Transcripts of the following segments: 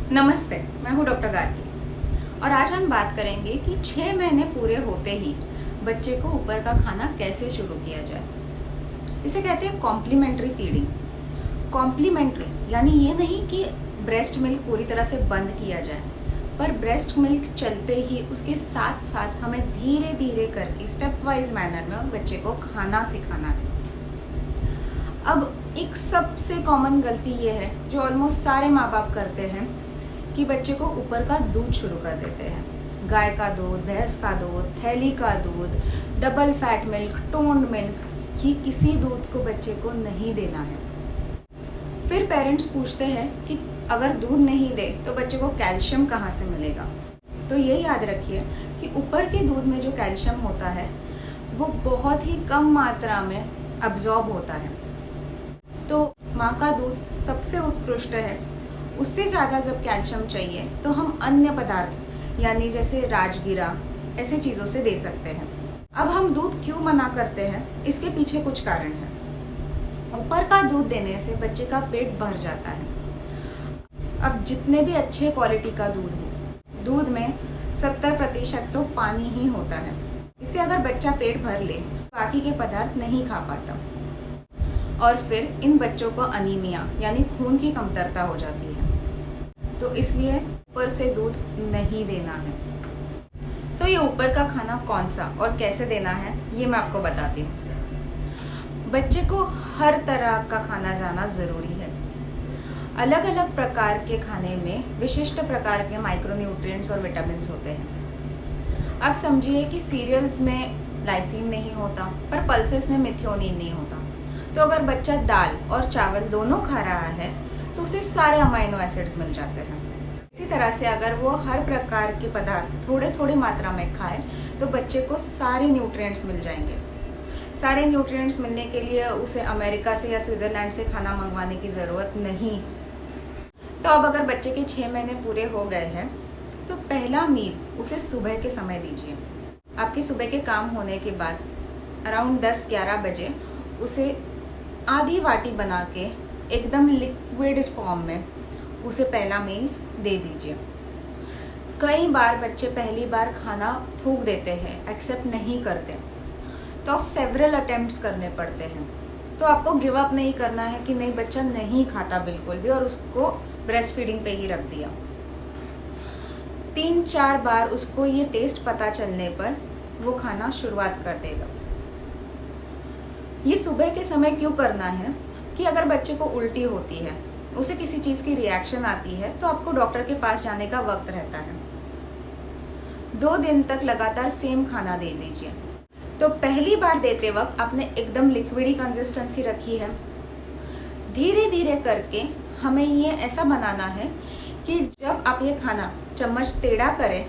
नमस्ते, मैं हूँ डॉक्टर गार्गी और आज हम बात करेंगे कि 6 महीने पूरे होते ही बच्चे को ऊपर का खाना कैसे शुरू किया जाए। इसे कहते हैं कॉम्प्लीमेंट्री फीडिंग। कॉम्प्लीमेंट्री यानी ये नहीं कि ब्रेस्ट मिल्क पूरी तरह से बंद किया जाए, पर ब्रेस्ट मिल्क चलते ही उसके साथ साथ हमें धीरे धीरे करके स्टेप वाइज मैनर में बच्चे को खाना सिखाना है। अब एक सबसे कॉमन गलती ये है जो ऑलमोस्ट सारे माँ बाप करते हैं कि बच्चे को ऊपर का दूध शुरू कर देते हैं। गाय का दूध, भैंस का दूध, थैली का दूध, double fat milk, toned milk, ये किसी दूध को बच्चे को नहीं देना है। फिर पेरेंट्स पूछते हैं कि अगर दूध नहीं दे तो बच्चे को कैल्शियम कहाँ से मिलेगा। तो ये याद रखिए कि ऊपर के दूध में जो कैल्शियम होता है वो बहुत ही कम मात्रा में अब्जॉर्ब होता है। तो माँ का दूध सबसे उत्कृष्ट है। उससे ज़्यादा जब कैल्शियम चाहिए तो हम अन्य पदार्थ यानी जैसे राजगिरा ऐसे चीज़ों से दे सकते हैं। अब हम दूध क्यों मना करते हैं, इसके पीछे कुछ कारण है। ऊपर का दूध देने से बच्चे का पेट भर जाता है। अब जितने भी अच्छे क्वालिटी का दूध हो, दूध में 70% तो पानी ही होता है। इससे अगर बच्चा पेट भर ले बाकी के पदार्थ नहीं खा पाता और फिर इन बच्चों को अनीमिया यानी खून की कमतरता हो जाती है। तो इसलिए ऊपर से दूध नहीं देना है। तो ये ऊपर का खाना कौन सा और कैसे देना है ये मैं आपको बताती हूँ। बच्चे को हर तरह का खाना जाना ज़रूरी है। अलग अलग प्रकार के खाने में विशिष्ट प्रकार के माइक्रोन्यूट्रिएंट्स और विटामिन्स होते हैं। आप समझिए कि सीरियल्स में लाइसिन नहीं होता, पर पल्सेस में मिथियोनिन नहीं होता। तो अगर बच्चा दाल और चावल दोनों खा रहा है तो उसे सारे अमाइनो एसिड्स मिल जाते हैं। इसी तरह से अगर वो हर प्रकार के पदार्थ थोड़े थोड़े मात्रा में खाए तो बच्चे को सारे न्यूट्रिएंट्स मिल जाएंगे। सारे न्यूट्रिएंट्स मिलने के लिए उसे अमेरिका से या स्विट्ज़रलैंड से खाना मंगवाने की ज़रूरत नहीं। तो अब अगर बच्चे के 6 महीने पूरे हो गए हैं तो पहला मील उसे सुबह के समय दीजिए। आपके सुबह के काम होने के बाद अराउंड 10-11 बजे उसे आधी वाटी बना के एकदम लिक्विड फॉर्म में उसे पहला मील दे दीजिए। कई बार बच्चे पहली बार खाना थूक देते हैं, एक्सेप्ट नहीं करते, तो सेवरल अटेम्प्ट्स करने पड़ते हैं। तो आपको गिव अप नहीं करना है कि नहीं बच्चा नहीं खाता बिल्कुल भी और उसको ब्रेस्ट फीडिंग पे ही रख दिया। 3-4 बार उसको ये टेस्ट पता चलने पर वो खाना शुरुआत कर देगा। ये सुबह के समय क्यों करना है कि अगर बच्चे को उल्टी होती है, उसे किसी चीज़ की रिएक्शन आती है तो आपको डॉक्टर के पास जाने का वक्त रहता है। 2 दिन तक लगातार सेम खाना दे दीजिए। तो पहली बार देते वक्त आपने एकदम लिक्विडी कंसिस्टेंसी रखी है। धीरे धीरे करके हमें ये ऐसा बनाना है कि जब आप ये खाना चम्मच टेढ़ा करें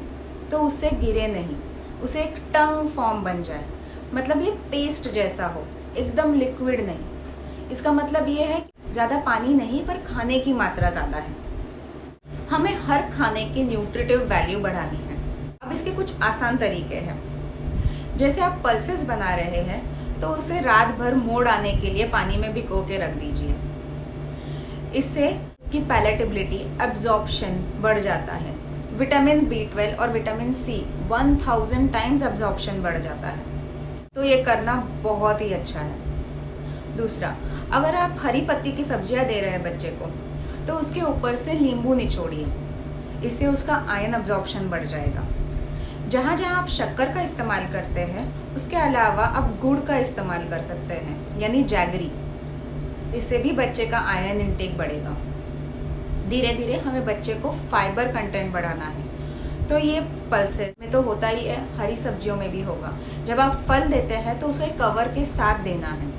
तो उससे गिरे नहीं, उसे एक टंग फॉर्म बन जाए। मतलब ये पेस्ट जैसा हो, एकदम लिक्विड नहीं। इसका मतलब ये है ज़्यादा पानी नहीं पर खाने की मात्रा ज़्यादा है। हमें हर खाने की न्यूट्रिटिव वैल्यू बढ़ानी है। अब इसके कुछ आसान तरीके हैं। जैसे आप पल्सेस बना रहे हैं तो उसे रात भर मोड़ आने के लिए पानी में भिगो के रख दीजिए। इससे उसकी पैलेटेबिलिटी, एब्जॉर्प्शन बढ़ जाता है। विटामिन B12 और विटामिन C 1000 टाइम्स एब्जॉर्प्शन बढ़ जाता है। तो ये करना बहुत ही अच्छा है। दूसरा, अगर आप हरी पत्ती की सब्जियां दे रहे हैं बच्चे को तो उसके ऊपर से नींबू निचोड़िए। इससे उसका आयन अब्जॉर्प्शन बढ़ जाएगा। जहाँ जहाँ आप शक्कर का इस्तेमाल करते हैं उसके अलावा आप गुड़ का इस्तेमाल कर सकते हैं, यानी जैगरी। इससे भी बच्चे का आयन इंटेक बढ़ेगा। धीरे धीरे हमें बच्चे को फाइबर कंटेंट बढ़ाना है। तो ये पल्सेस में तो होता ही है, हरी सब्जियों में भी होगा। जब आप फल देते हैं तो उसे कवर के साथ देना है।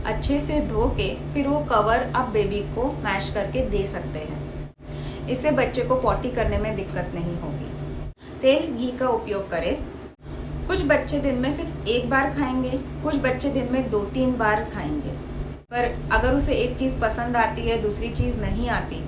अच्छे से धो के फिर वो कवर आप बेबी को मैश करके दे सकते हैं। इससे बच्चे को पॉटी करने में दिक्कत नहीं होगी। तेल घी का उपयोग करें। कुछ बच्चे दिन में सिर्फ 1 बार खाएंगे, कुछ बच्चे दिन में 2-3 बार खाएंगे। पर अगर उसे एक चीज़ पसंद आती है, दूसरी चीज़ नहीं आती,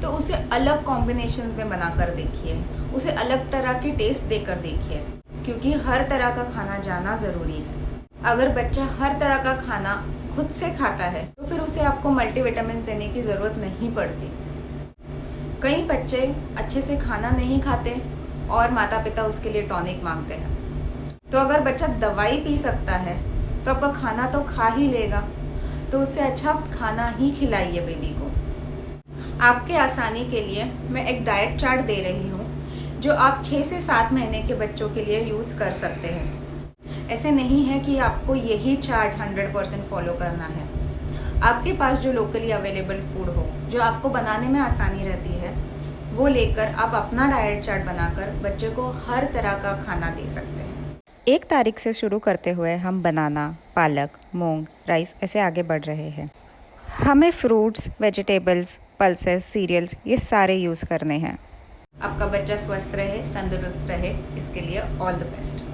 तो उसे अलग कॉम्बिनेशंस में बना कर देखिए, उसे अलग तरह की टेस्ट देकर देखिए, क्योंकि हर तरह का खाना जाना ज़रूरी है। अगर बच्चा हर तरह का खाना खुद से खाता है तो फिर उसे आपको मल्टीविटामिन देने की ज़रूरत नहीं पड़ती। कई बच्चे अच्छे से खाना नहीं खाते और माता पिता उसके लिए टॉनिक मांगते हैं। तो अगर बच्चा दवाई पी सकता है तो आपका खाना तो खा ही लेगा, तो उससे अच्छा आप खाना ही खिलाइए बेबी को। आपके आसानी के लिए मैं एक डाइट चार्ट दे रही हूँ जो आप 6 से 7 महीने के बच्चों के लिए यूज़ कर सकते हैं। ऐसे नहीं है कि आपको यही चार्ट 100% फॉलो करना है। आपके पास जो लोकली अवेलेबल फूड हो, जो आपको बनाने में आसानी रहती है, वो लेकर आप अपना डाइट चार्ट बनाकर बच्चे को हर तरह का खाना दे सकते हैं। 1 तारीख से शुरू करते हुए हम बनाना, पालक, मूंग, राइस ऐसे आगे बढ़ रहे हैं। हमें फ्रूट्स, वेजिटेबल्स, पल्सेस, सीरियल्स ये सारे यूज़ करने हैं। आपका बच्चा स्वस्थ रहे, तंदुरुस्त रहे, इसके लिए ऑल द बेस्ट।